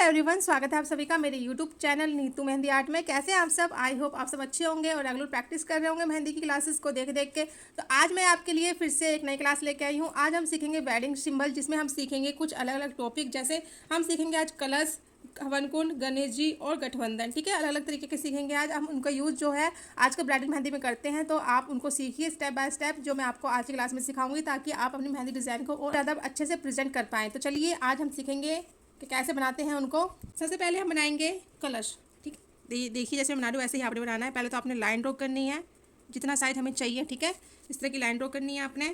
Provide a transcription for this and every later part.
Everyone, स्वागत है आप सभी का मेरे YouTube channel Neetu mehndi art में। कैसे हैं आप सब? आई होप आप सब अच्छे होंगे और रेगुलर प्रैक्टिस कर रहे होंगे मेहंदी की क्लासेस को देख देख के। तो आज मैं आपके लिए फिर से एक नई क्लास लेके आई हूँ। आज हम सीखेंगे वेडिंग सिंबल, जिसमें हम सीखेंगे कुछ अलग अलग टॉपिक। जैसे हम सीखेंगे आज कलश, हवन कुंड, गणेश जी और गठबंधन। ठीक है, अलग अलग तरीके के सीखेंगे। आज हम उनका यूज़ जो है आज का ब्राइडल मेहंदी में करते हैं, तो आप उनको सीखिए स्टेप बाय स्टेप, जो मैं आपको आज की क्लास में सिखाऊंगी, ताकि आप अपनी मेहंदी डिज़ाइन को और ज़्यादा अच्छे से प्रेजेंट कर पाएँ। तो चलिए आज हम सीखेंगे कि कैसे बनाते हैं उनको। सबसे पहले हम बनाएंगे कलश। ठीक, देखिए जैसे मैं बना रही हूँ वैसे ही आपने बनाना है। पहले तो आपने लाइन ड्रॉ करनी है जितना साइज हमें चाहिए। ठीक है, इस तरह की लाइन ड्रॉ करनी है आपने।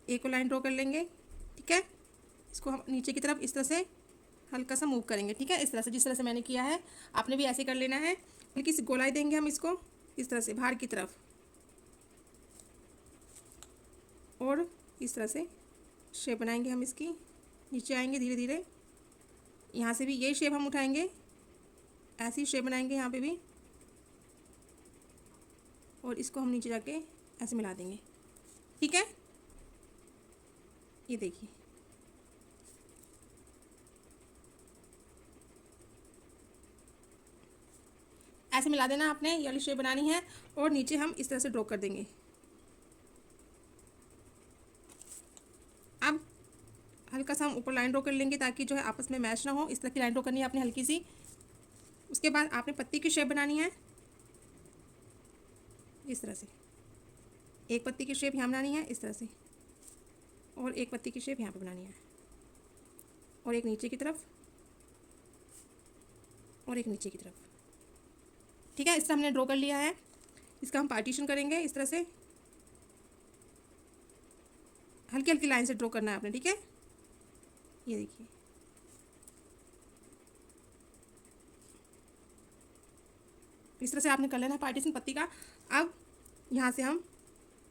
एक को लाइन ड्रॉ कर लेंगे। ठीक है, इसको हम नीचे की तरफ इस तरह से हल्का सा मूव करेंगे। ठीक है, इस तरह से, जिस तरह से मैंने किया है आपने भी ऐसे कर लेना है। हल्की सी गोलाई देंगे हम इसको इस तरह से बाहर की तरफ, और इस तरह से शेप बनाएंगे हम इसकी। नीचे आएंगे धीरे धीरे, यहाँ से भी यही शेप हम उठाएंगे, ऐसी शेप बनाएंगे यहाँ पे भी, और इसको हम नीचे जाके ऐसे मिला देंगे। ठीक है, ये देखिए ऐसे मिला देना आपने। ये वाली शेप बनानी है और नीचे हम इस तरह से ड्रॉ कर देंगे। अब हल्का सा हम ऊपर लाइन ड्रॉ कर लेंगे ताकि जो है आपस में मैच ना हो। इस तरह की लाइन ड्रॉ करनी है आपने हल्की सी। उसके बाद आपने पत्ती की शेप बनानी है इस तरह से। एक पत्ती की शेप यहाँ बनानी है इस तरह से, और एक पत्ती की शेप यहाँ पे बनानी है, और एक नीचे की तरफ, और एक नीचे की तरफ। ठीक है, इस तरह हमने ड्रॉ कर लिया है। इसका हम पार्टीशन करेंगे इस तरह से, हल्की हल्की लाइन से ड्रॉ करना है आपने। ठीक है, ये देखिए इस तरह से आपने कर लेना है पार्टीशन पत्ती का। अब यहाँ से हम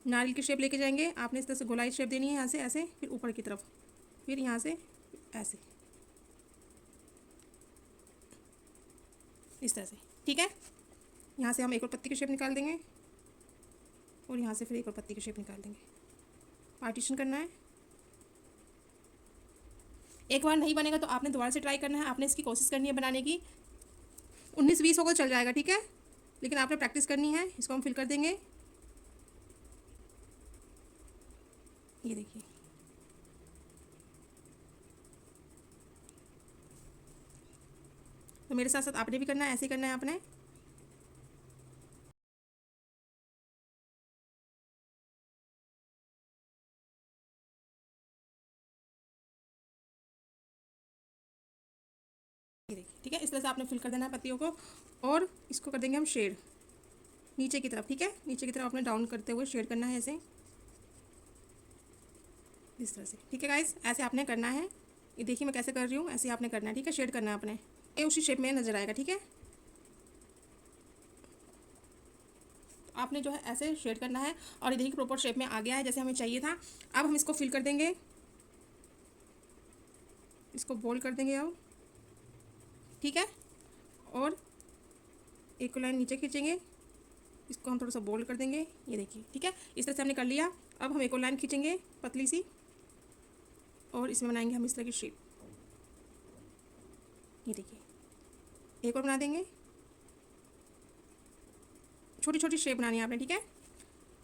नारियल की शेप लेके जाएंगे। आपने इस तरह से गोलाई शेप देनी है, यहाँ से ऐसे, फिर ऊपर की तरफ, फिर यहाँ से ऐसे, इस तरह से। ठीक है, यहाँ से हम एक और पत्ती की शेप निकाल देंगे, और यहाँ से फिर एक और पत्ती की शेप निकाल देंगे। पार्टीशन करना है। एक बार नहीं बनेगा तो आपने दोबारा से ट्राई करना है। आपने इसकी कोशिश करनी है बनाने की। 19-20 होगा चल जाएगा। ठीक है, लेकिन आपने प्रैक्टिस करनी है। इसको हम फिल कर देंगे। ये देखिए तो मेरे साथ साथ आपने भी करना है, ऐसे ही करना है आपने। ये देखिए, ठीक है, इस तरह से आपने फिल कर देना है पत्तियों को, और इसको कर देंगे हम शेड नीचे की तरफ। ठीक है, नीचे की तरफ आपने डाउन करते हुए शेड करना है ऐसे, इस तरह से। ठीक है गाइस, ऐसे आपने करना है। ये देखिए मैं कैसे कर रही हूँ, ऐसे आपने करना है। ठीक है, शेड करना है आपने, ये उसी शेप में नजर आएगा। ठीक है, तो आपने जो है ऐसे शेड करना है, और ये देखिए प्रॉपर शेप में आ गया है जैसे हमें चाहिए था। अब हम इसको फिल कर देंगे, इसको बोल्ड कर देंगे अब। ठीक है, और एक लाइन नीचे खींचेंगे, इसको हम थोड़ा सा बोल्ड कर देंगे। ये देखिए, ठीक है, इस तरह से हमने कर लिया। अब हम एक और लाइन खींचेंगे पतली सी, और इसमें बनाएंगे हम इस तरह की शेप। ये देखिए एक और बना देंगे, छोटी छोटी शेप बनानी है आपने। ठीक है,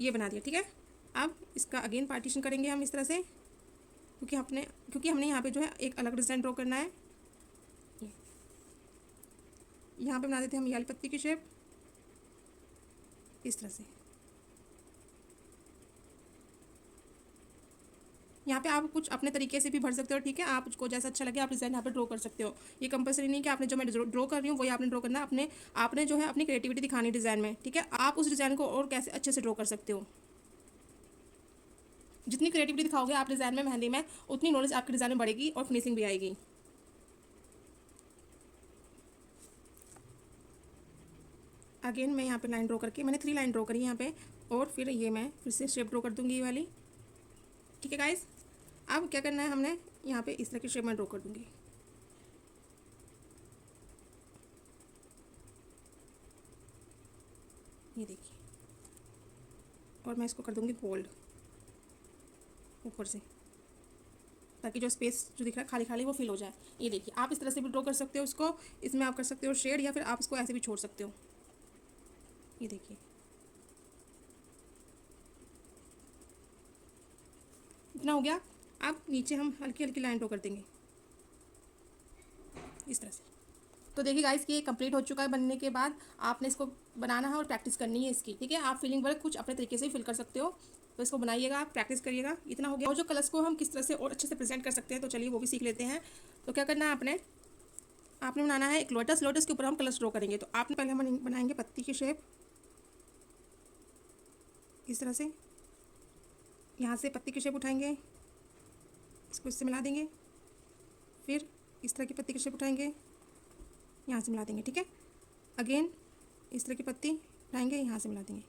ये बना दिया। ठीक है, अब इसका अगेन पार्टीशन करेंगे हम इस तरह से, क्योंकि हमने यहाँ पे जो है एक अलग डिज़ाइन ड्रॉ करना है। यहाँ पे बना देते हैं हम ये वाली पत्ती की शेप इस तरह से। यहाँ पे आप कुछ अपने तरीके से भी भर सकते हो। ठीक है, आप उसको जैसा अच्छा लगे आप डिज़ाइन यहाँ पे ड्रॉ कर सकते हो। ये कंपलसरी नहीं कि आपने जो मैं ड्रॉ कर रही हूँ वही आपने ड्रॉ करना है। आपने जो है अपनी क्रिएटिविटी दिखानी डिज़ाइन में। ठीक है, आप उस डिज़ाइन को और कैसे अच्छे से ड्रॉ कर सकते हो। जितनी क्रिएटिविटी दिखाओगे आप डिज़ाइन में, मेहंदी में, उतनी नॉलेज आपके डिज़ाइन में बढ़ेगी और फिनिशिंग भी आएगी। अगेन मैं यहाँ पे लाइन ड्रॉ करके, मैंने 3 लाइन ड्रॉ करी यहाँ पे, और फिर ये मैं फिर से शेप ड्रॉ कर दूँगी ये वाली। ठीक है गाइस, अब क्या करना है हमने, यहाँ पे इस तरह की शेप मैं ड्रॉ कर दूँगी। ये देखिए, और मैं इसको कर दूँगी गोल्ड ऊपर से। ताकि जो स्पेस जो दिख रहा है खाली खाली वो फिल हो जाए। ये देखिए, आप इस तरह से भी ड्रॉ कर सकते हो उसको, इसमें आप कर सकते हो शेड, या फिर आप इसको ऐसे भी छोड़ सकते हो। ये देखिए, इतना हो गया। अब नीचे हम हल्की हल्की लाइन ड्रॉ कर देंगे इस तरह से। तो देखिए गाइस कि ये कंप्लीट हो चुका है। बनने के बाद आपने इसको बनाना है और प्रैक्टिस करनी है इसकी, ठीक है। आप फिलिंग वर्क कुछ अपने तरीके से ही फिल कर सकते हो, तो इसको बनाइएगा, आप प्रैक्टिस करिएगा। इतना हो गया। और जो कलर्स को हम किस तरह से और अच्छे से प्रेजेंट कर सकते हैं, तो चलिए वो भी सीख लेते हैं। तो क्या करना है आपने बनाना है एक लोटस। लोटस के ऊपर हम कलर्स ड्रॉ करेंगे। तो आपने पहले हम बनाएंगे पत्ती की शेप इस तरह से। यहाँ से पत्ती की शेप उठाएंगे, इसको इससे मिला देंगे। फिर इस तरह की पत्ती की शेप उठाएंगे, यहाँ से मिला देंगे, ठीक है। अगेन इस तरह की पत्ती उठाएंगे, यहाँ से मिला देंगे,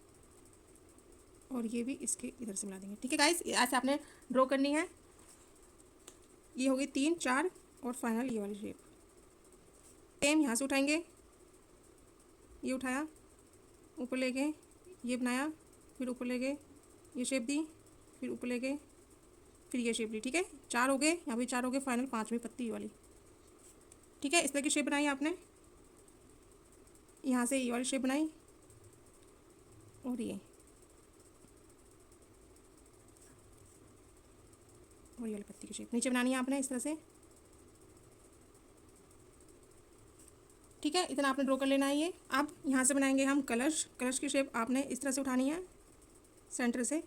और ये भी इसके इधर से मिला देंगे, ठीक है गाइस। ऐसे आपने ड्रॉ करनी है। ये हो गई 3 4 और फाइनल ये वाली शेप। सेम यहाँ से उठाएंगे, ये उठाया, ऊपर ले गए, ये बनाया, फिर ऊपर ले गए, ये शेप दी, फिर ऊपर ले गए, फिर ये शेप दी, ठीक है। 4 हो गए, यहाँ भी 4 हो गए, फाइनल 5वीं पत्ती वाली, ठीक है। इस तरह की शेप बनाई आपने। यहाँ से ये वाली शेप बनाई, और ये वाली पत्ती की शेप नीचे बनानी है आपने इस तरह से, ठीक है। इतना आपने ड्रॉ कर लेना है ये। अब यहाँ से बनाएंगे हम कलर्स। कलर्स की शेप आपने इस तरह से उठानी है, सेंटर से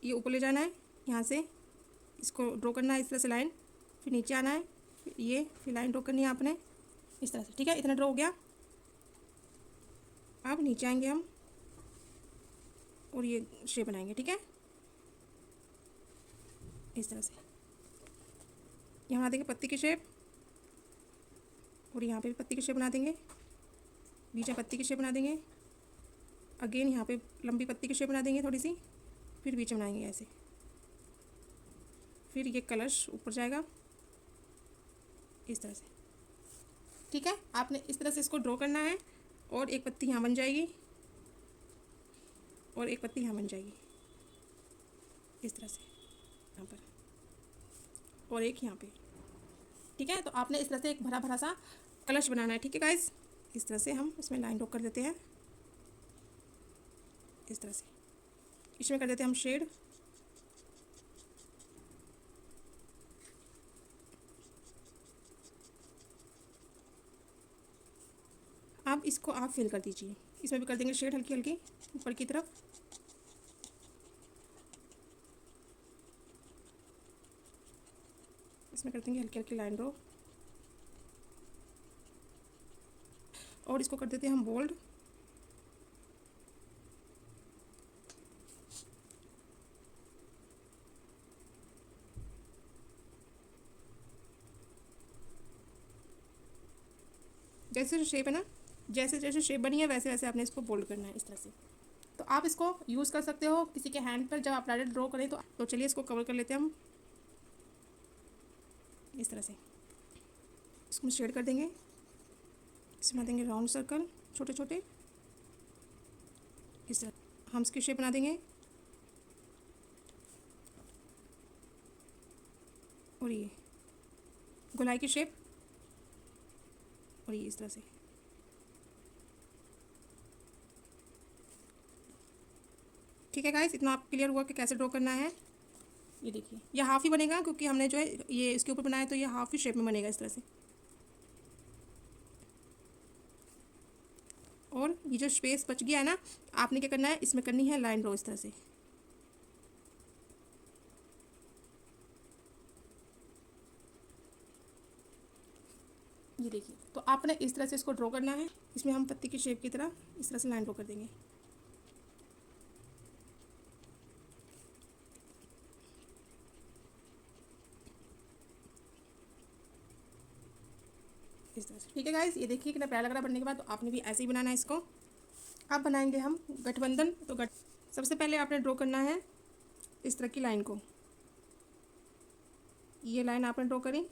ये ऊपर ले जाना है, यहाँ से इसको ड्रॉ करना है इस तरह से लाइन, फिर नीचे आना है, फिर लाइन ड्रॉ करनी है आपने इस तरह से, ठीक है। इतना ड्रॉ हो गया। अब नीचे आएंगे हम और ये शेप बनाएंगे, ठीक है, इस तरह से। यहाँ बना देंगे पत्ती की शेप, और यहाँ पे भी पत्ती की शेप बना देंगे, बीच में पत्ती की शेप बना देंगे। अगेन यहाँ पे लंबी पत्ती की शेप बना देंगे थोड़ी सी, फिर बीच में बनाएंगे ऐसे। फिर ये कलश ऊपर जाएगा इस तरह से, ठीक है। आपने इस तरह से इसको ड्रॉ करना है, और एक पत्ती यहाँ बन जाएगी, और एक पत्ती यहाँ बन जाएगी इस तरह से, यहाँ पर, और एक यहाँ पे, ठीक है। तो आपने इस तरह से एक भरा भरा सा कलश बनाना है, ठीक है गाइस। इस तरह से हम इसमें लाइन ड्रॉ कर देते हैं इस तरह से। इसमें कर देते हैं हम शेड, अब इसको आप फिल कर दीजिए। इसमें भी कर देंगे शेड हल्की हल्की ऊपर की तरफ, इसमें कर देंगे हल्की हल्की लाइन ड्रॉ, और इसको कर देते हैं हम बोल्ड। जैसे जो शेप है ना, जैसे जैसे शेप बनी है वैसे वैसे आपने इसको बोल्ड करना है इस तरह से। तो आप इसको यूज़ कर सकते हो किसी के हैंड पर जब आप डायरेक्ट ड्रॉ करें तो चलिए इसको कवर कर लेते हैं हम इस तरह से। इसको शेड कर देंगे, इसमें देंगे राउंड सर्कल छोटे छोटे इस तरह। हम्स की शेप बना देंगे, और ये गोलाई की शेप, और ये इस तरह से, ठीक है गाइस। इतना आप क्लियर हुआ कि कैसे ड्रॉ करना है। ये देखिए, ये हाफ ही बनेगा क्योंकि हमने जो है ये इसके ऊपर बनाया, तो ये हाफ ही शेप में बनेगा इस तरह से। और ये जो स्पेस बच गया है ना, आपने क्या करना है, इसमें करनी है लाइन ड्रॉ इस तरह से। ये देखिए, तो आपने इस तरह से इसको ड्रॉ करना है। इसमें हम पत्ती की शेप की तरह इस तरह से लाइन ड्रॉ कर देंगे। इस तरह से, ठीक है गाइस। ये देखिए कितना प्यारा लग रहा है बनने के बाद। तो आपने भी ऐसे ही बनाना है इसको। अब बनाएंगे हम गठबंधन। तो सबसे पहले आपने ड्रॉ करना है इस तरह की लाइन को। ये लाइन आपने ड्रॉ करी,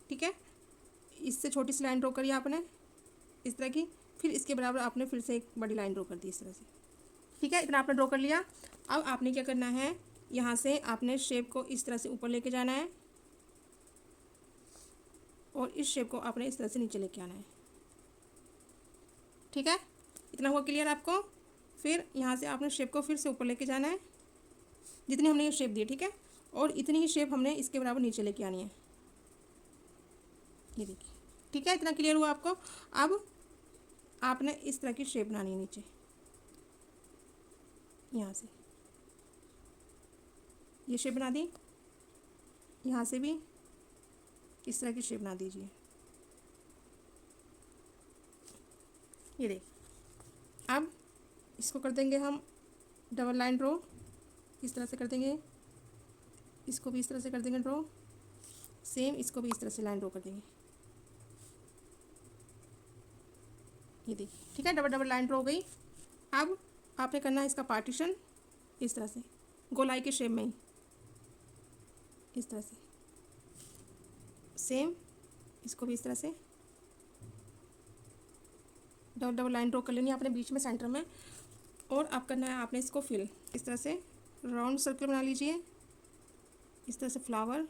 ठीक है। इससे छोटी सी लाइन ड्रॉ करी आपने इस तरह की, फिर इसके बराबर आपने फिर से एक बड़ी लाइन ड्रॉ कर दी इस तरह से, ठीक है। इतना आपने ड्रॉ कर लिया। अब आपने क्या करना है, यहाँ से आपने शेप को इस तरह से ऊपर लेके जाना है और इस शेप को आपने इस तरह से नीचे लेके आना है। ठीक है, इतना हुआ क्लियर आपको। फिर यहाँ से आपने शेप को फिर से ऊपर लेके जाना है जितनी हमने ये शेप दी, ठीक है, और इतनी ही शेप हमने इसके बराबर नीचे लेके आनी है। ये देखिए, ठीक है, इतना क्लियर हुआ आपको। अब आपने इस तरह की शेप बनानी है नीचे, यहाँ से ये शेप बना दी, यहाँ से भी इस तरह की शेप बना दीजिए। ये देखिए, अब इसको कर देंगे हम डबल लाइन ड्रॉ, इस तरह से कर देंगे, इसको भी इस तरह से कर देंगे ड्रॉ, सेम इसको भी इस तरह से लाइन ड्रॉ कर देंगे। ये देखिए, ठीक है, डबल डबल लाइन ड्रॉ हो गई। अब आपने करना है इसका पार्टीशन इस तरह से गोलाई के शेप में ही, इस तरह से सेम इसको भी इस तरह से डबल डबल लाइन ड्रॉ कर लेनी है आपने बीच में सेंटर में। और अब करना है आपने इसको फिल, इस तरह से राउंड सर्कल बना लीजिए, इस तरह से फ्लावर,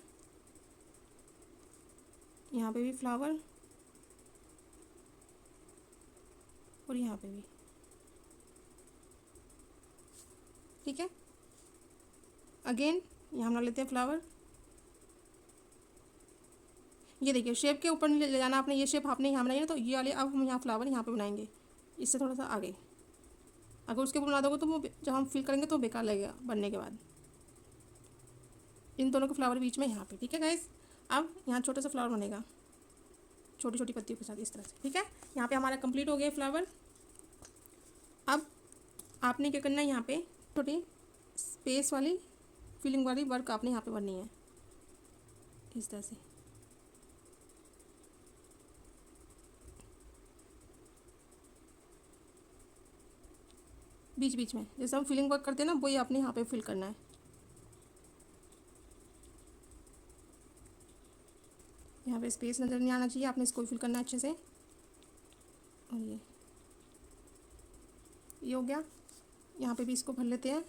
यहाँ पे भी फ्लावर और यहाँ पे भी, ठीक है। अगेन यहाँ बना लेते हैं फ्लावर। ये देखिए, शेप के ऊपर ले जाना आपने, ये शेप आपने यहाँ बनाई है तो ये वाले अब हम यहाँ फ्लावर यहाँ पे बनाएंगे, इससे थोड़ा सा आगे। अगर उसके ऊपर बना दोगे तो वो जब हम फिल करेंगे तो बेकार लगेगा बनने के बाद। इन दोनों के फ्लावर बीच में यहाँ पे, ठीक है गाइस। अब यहाँ छोटा सा फ्लावर बनेगा छोटी छोटी पत्तियों के साथ इस तरह से, ठीक है। यहाँ पे हमारा कंप्लीट हो गया फ्लावर। अब आपने क्या करना है, यहाँ पे छोटी स्पेस वाली फिलिंग वाली वर्क आपने यहाँ पे बननी है इस तरह से। बीच बीच में जैसे हम फिलिंग वर्क करते हैं ना, वही आपने यहाँ पे फिल करना है। यहाँ पे स्पेस नज़र नहीं आना चाहिए, आपने इसको फिल करना है अच्छे से। और ये हो गया। यहाँ पे भी इसको भर लेते हैं।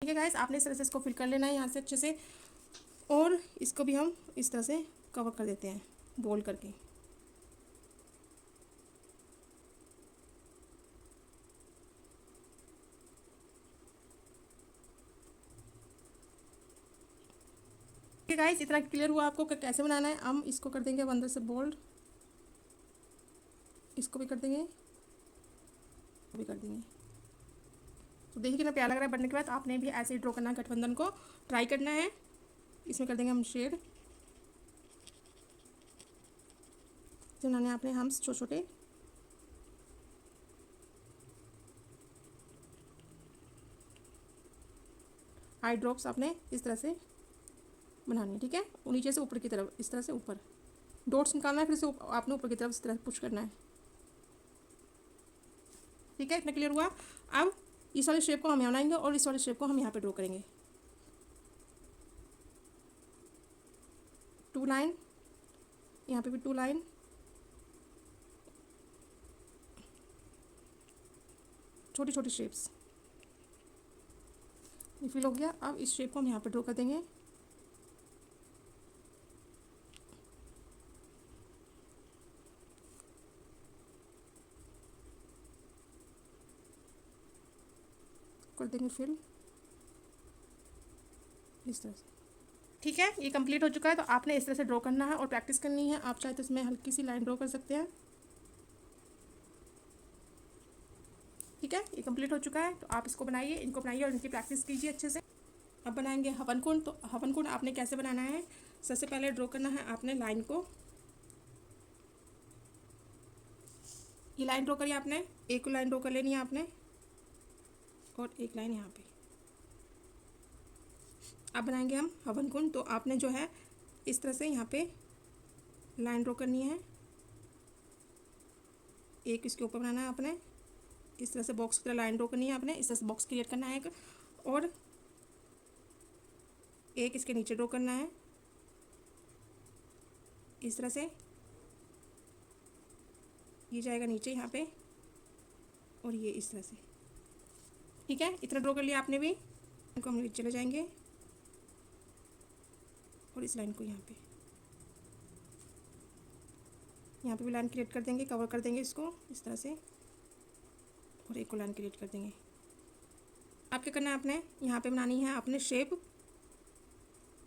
ठीक है गाइस, आपने इस तरह से इसको फिल कर लेना है यहाँ से अच्छे से। और इसको भी हम इस तरह से कवर कर देते हैं बोल करके। ठीक है गाइस, इतना क्लियर हुआ आपको कि कैसे बनाना है। हम इसको कर देंगे अंदर से बोल्ड, इसको भी कर देंगे, भी कर देंगे। तो देखिए कितना प्यारा लग रहा है बनने के बाद। आपने भी ऐसे ही ड्रॉ करना है, गठबंधन को ट्राई करना है। इसमें कर देंगे हम शेड, जो बनाने आपने हम छोटे छोटे। आई ड्रॉप्स आपने इस तरह से बनानी है, ठीक है। नीचे से ऊपर की तरफ इस तरह से ऊपर डॉट्स निकालना है, फिर से आपने ऊपर की तरफ इस तरह पुश करना है, ठीक है। इतना क्लियर हुआ। अब इस वाले शेप को हम यहाँ बनाएंगे और इस वाले शेप को हम यहाँ पे ड्रॉ करेंगे। 2 लाइन, यहाँ पे भी 2 लाइन, छोटी छोटी शेप्स। ये फिल हो गया। अब इस शेप को हम यहाँ पे ड्रॉ कर देंगे। कर देंगे फिल इस तरह से, ठीक है। ये कंप्लीट हो चुका है। तो आपने इस तरह से ड्रॉ करना है और प्रैक्टिस करनी है। आप चाहे तो इसमें हल्की सी लाइन ड्रॉ कर सकते हैं, ठीक है। ये कंप्लीट हो चुका है। तो आप इसको बनाइए, इनको बनाइए और इनकी प्रैक्टिस कीजिए अच्छे से। अब बनाएंगे हवन कुंड। तो हवन कुंड आपने कैसे बनाना है, सबसे पहले ड्रॉ करना है आपने लाइन को। ये लाइन ड्रॉ करिए आपने, एक लाइन ड्रॉ कर लेनी है आपने और एक लाइन यहाँ पे। अब बनाएंगे हम हवन कुंड। तो आपने जो है इस तरह से यहाँ पे लाइन ड्रॉ करनी है, एक इसके ऊपर बनाना है आपने, इस तरह से बॉक्स की तरह लाइन ड्रॉ करनी है आपने, इस तरह से बॉक्स क्रिएट करना है एक, और एक इसके नीचे ड्रॉ करना है, इस तरह से ये जाएगा नीचे यहाँ पे, और ये इस तरह से। ठीक है, इतना ड्रॉ कर लिया आपने भी। इनको हम चले जाएंगे और इस लाइन को यहाँ पे भी लाइन क्रिएट कर देंगे, कवर कर देंगे इसको इस तरह से, और एक को लाइन क्रिएट कर देंगे। अब क्या करना है, आपने यहाँ पे बनानी है आपने शेप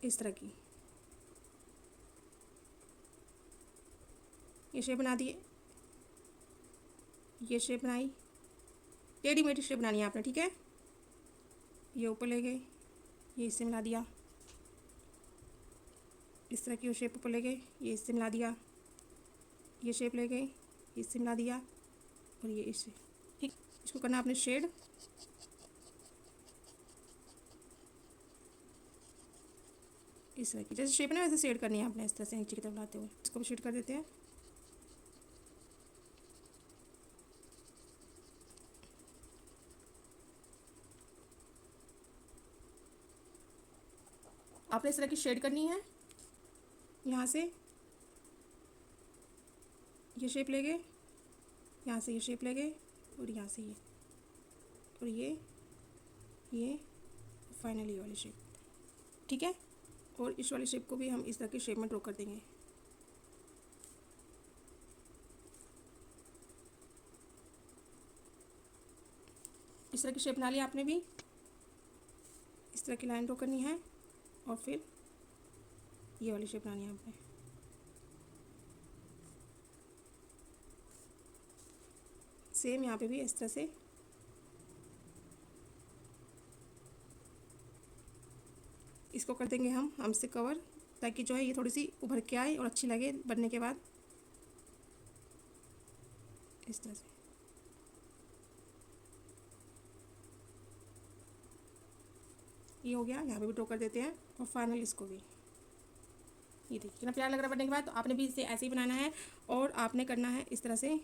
इस तरह की। ये शेप बना दिए, ये शेप बनाई, टेढ़ी मेढ़ी शेप बनानी है आपने। ठीक है, ये ऊपर ले गए, ये इससे मिला दिया, इस तरह की वो शेप ऊपर ले गए, ये इससे मिला दिया, ये शेप ले गए, इससे मिला दिया, और ये इससे। ठीक, इसको करना आपने शेड। इस तरह की जैसे शेप है ना वैसे शेड करनी है आपने, इस तरह से नीचे की तरफ लाते हुए। इसको भी शेड कर देते हैं। आपने इस तरह की शेड करनी है। यहाँ से ये शेप ले गए, यहाँ से ये शेप ले गए, और यहाँ से ये, और ये फाइनली ये वाली शेप। ठीक है, और इस वाली शेप को भी हम इस तरह की शेप में ड्रॉ कर देंगे। इस तरह की शेप बना लिया आपने भी। इस तरह की लाइन ड्रॉ करनी है, और फिर ये वाली शेप बनानी है आपने। सेम यहाँ पे भी इस तरह से इसको कर देंगे हम हमसे कवर, ताकि जो है ये थोड़ी सी उभर के आए और अच्छी लगे बनने के बाद। इस तरह से ये हो गया, यहाँ पे भी ड्रॉ कर देते हैं। और फाइनल इसको भी, ये देखिए कितना प्यारा लग रहा है बनने के बाद। तो आपने भी इसे ऐसे ही बनाना है, और आपने करना है इस तरह से,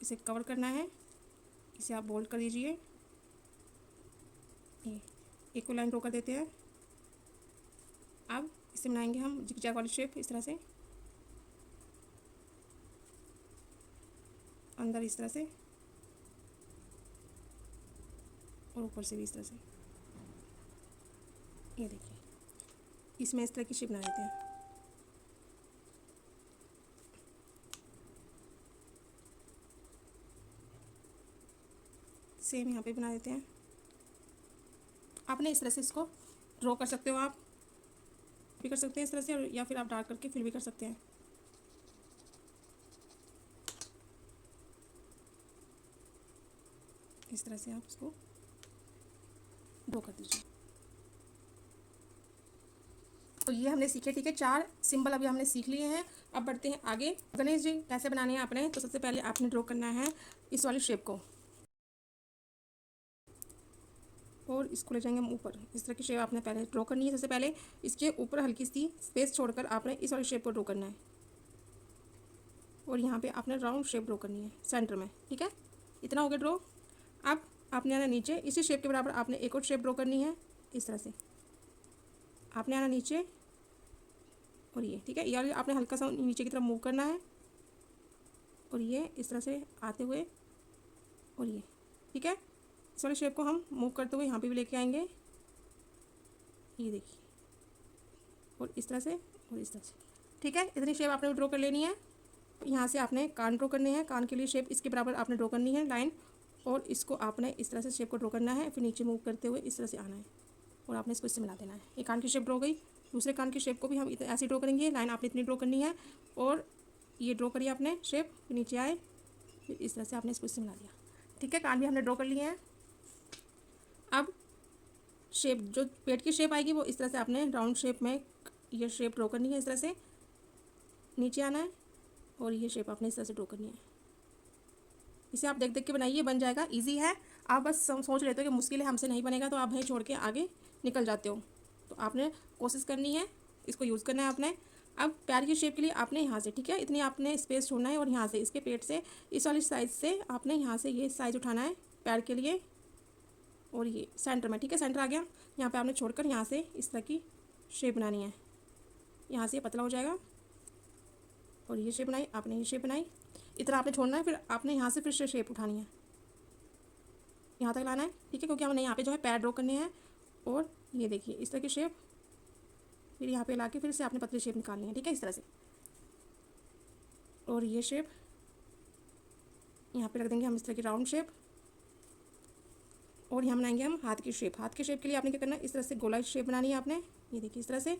इसे कवर करना है। इसे आप बोल्ड कर दीजिए, ये एक को लाइन ड्रॉ कर देते हैं। अब इसे बनाएंगे हम जिगजैग वाली शेप इस तरह से, अंदर इस तरह से, और ऊपर से भी इस तरह से। ये देखिए, इसमें इस तरह की शेप बना देते हैं। सेम यहाँ पे बना देते हैं। आपने इस तरह से इसको ड्रॉ कर सकते हो, आप भी कर सकते हैं इस तरह से, या फिर आप डार्क करके फिल भी कर सकते हैं। इस तरह से आप इसको ड्रॉ कर दीजिए। तो ये हमने सीखे। ठीक है, 4 सिंबल अभी हमने सीख लिए हैं। अब बढ़ते हैं आगे। गणेश जी कैसे बनाने हैं आपने, तो सबसे पहले आपने ड्रॉ करना है इस वाली शेप को, और इसको ले जाएंगे हम ऊपर। इस तरह की शेप आपने पहले ड्रॉ करनी है। सबसे पहले इसके ऊपर हल्की सी स्पेस छोड़कर आपने इस वाली शेप को ड्रॉ करना है, और यहाँ पे आपने राउंड शेप ड्रॉ करनी है सेंटर में। ठीक है, इतना हो गया ड्रॉ। अब आपने आना नीचे, इसी शेप के बराबर आपने एक और शेप ड्रॉ करनी है। इस तरह से आपने आना नीचे, और ये ठीक है, ये आपने हल्का सा नीचे की तरफ मूव करना है, और ये इस तरह से आते हुए, और ये ठीक है, इस वाले शेप को हम मूव करते हुए यहाँ पे भी लेके आएंगे। ये देखिए, और इस तरह से, और इस तरह से। ठीक है, इतनी शेप आपने ड्रॉ कर लेनी है। यहाँ से आपने कान ड्रॉ करने हैं, कान के लिए शेप इसके बराबर आपने ड्रॉ करनी है लाइन, और इसको आपने इस तरह से शेप को ड्रॉ करना है। फिर नीचे मूव करते हुए इस तरह से आना है, और आपने इसको इससे मिला देना है। ये कान की शेप ड्रॉ गई। दूसरे कान की शेप को भी हम ऐसे ड्रॉ करेंगे। लाइन आपने इतनी ड्रॉ करनी है, और ये ड्रॉ करिए आपने शेप, नीचे आए, फिर इस तरह से आपने इसको इससे मिला दिया। ठीक है, कान भी हमने ड्रॉ कर लिए हैं। अब शेप, जो पेट की शेप आएगी वो इस तरह से आपने राउंड शेप में ये शेप ड्रॉ करनी है। इस तरह से नीचे आना है, और ये शेप आपने इस तरह से ड्रॉ करनी है। इसे आप देख देख के बनाइए, बन जाएगा, इजी है। आप बस सोच लेते हो कि मुश्किल है, हमसे नहीं बनेगा, तो आप वहीं छोड़ के आगे निकल जाते हो। तो आपने कोशिश करनी है, इसको यूज़ करना है आपने। अब पैर की शेप के लिए आपने यहाँ से, ठीक है, इतनी आपने स्पेस छोड़ना है, और यहाँ से इसके पेट से इस वाली साइज से आपने यहाँ से ये साइज उठाना है पैर के लिए, और ये सेंटर में। ठीक है, सेंटर आ गया। यहाँ पे आपने छोड़कर यहाँ से इस तरह की शेप बनानी है। यहाँ से ये पतला हो जाएगा, और ये शेप बनाई, आपने ये शेप बनाई, इतना आपने छोड़ना है। फिर आपने यहाँ से फिर से शेप उठानी है, यहाँ तक लाना है, ठीक है, क्योंकि हमने यहाँ पे जो है पैर ड्रॉ करने हैं। और ये देखिए इस तरह की शेप, फिर यहाँ पे ला के फिर से आपने पतली शेप निकालनी है, ठीक है, इस तरह से। और ये शेप यहाँ पे रख देंगे हम, इस तरह की राउंड शेप। और यहाँ बनाएंगे हम हाथ की शेप। हाथ की शेप के लिए आपने क्या करना है, इस तरह से गोलाई शेप बनानी है आपने। ये देखिए इस तरह से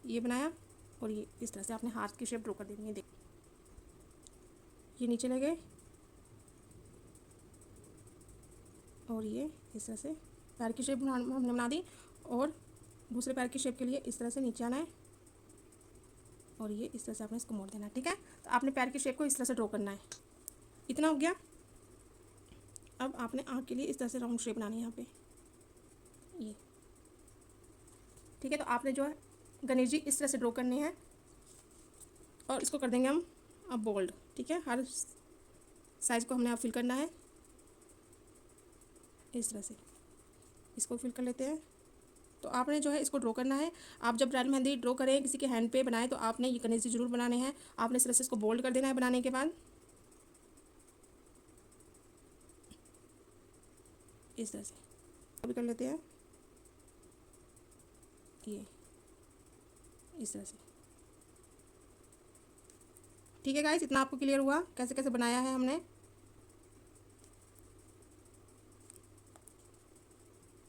ये बनाया, और ये इस तरह से आपने हाथ की शेप ड्रॉ कर देनी है। देखिए ये नीचे ले गए, और ये इस तरह से पैर की शेप हमने बना दी। और दूसरे पैर की शेप के लिए इस तरह से नीचे आना है, और ये इस तरह से आपने इसको मोड़ देना है, ठीक है। तो आपने पैर की शेप को इस तरह से ड्रॉ करना है। इतना हो गया। अब आपने आँख के लिए इस तरह से राउंड शेप बनानी है यहाँ पे, ये, ठीक है। तो आपने जो है गणेश जी इस तरह से ड्रॉ करने हैं, और इसको कर देंगे हम अब बोल्ड, ठीक है। हर साइज़ को हमने अब फिल करना है, इस तरह से इसको फिल कर लेते हैं। तो आपने जो है इसको ड्रॉ करना है। आप जब ब्राइडल मेहंदी ड्रॉ करें, किसी के हैंड पे बनाएं, तो आपने ये गणेश जी जरूर बनाने हैं। आपने इस तरह से इसको बोल्ड कर देना है बनाने के बाद, इस तरह से अभी कर लेते हैं, ये इस तरह से, ठीक है गाइस। इतना आपको क्लियर हुआ कैसे कैसे बनाया है हमने।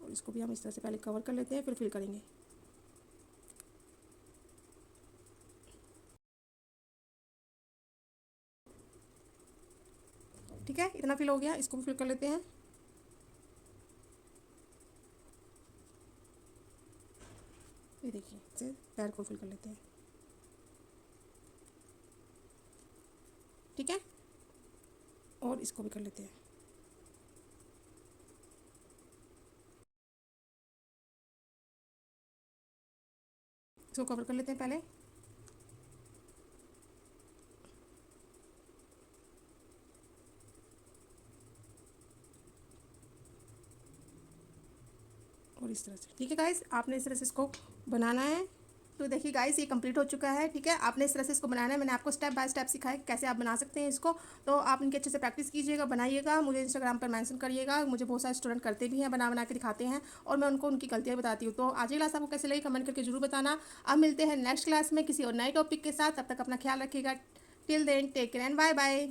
और इसको भी हम इस तरह से पहले कवर कर लेते हैं, फिर फिल करेंगे। ठीक है, इतना फिल हो गया, इसको भी फिल कर लेते हैं। ये देखिए इसे पैर को फिल कर लेते हैं, ठीक है। और इसको भी कर लेते हैं। इसको कवर कर लेते हैं पहले, और इस तरह से, ठीक है गाइस। आपने इस तरह से इसको बनाना है। तो देखिए गाइस ये कंप्लीट हो चुका है, ठीक है। आपने इस तरह से इसको बनाना है। मैंने आपको स्टेप बाय स्टेप सिखाया कैसे आप बना सकते हैं इसको। तो आप इनके अच्छे से प्रैक्टिस कीजिएगा, बनाइएगा, मुझे इंस्टाग्राम पर मेंशन करिएगा। मुझे बहुत सारे स्टूडेंट करते भी हैं, बना बना के दिखाते हैं, और मैं उनको उनकी गलतियाँ बताती हूँ। तो आज की क्लास आपको कैसे लगी कमेंट करके जरूर बताना। अब मिलते हैं नेक्स्ट क्लास में किसी और नए टॉपिक के साथ। तब तक अपना ख्याल रखिएगा। Till then take care and bye bye.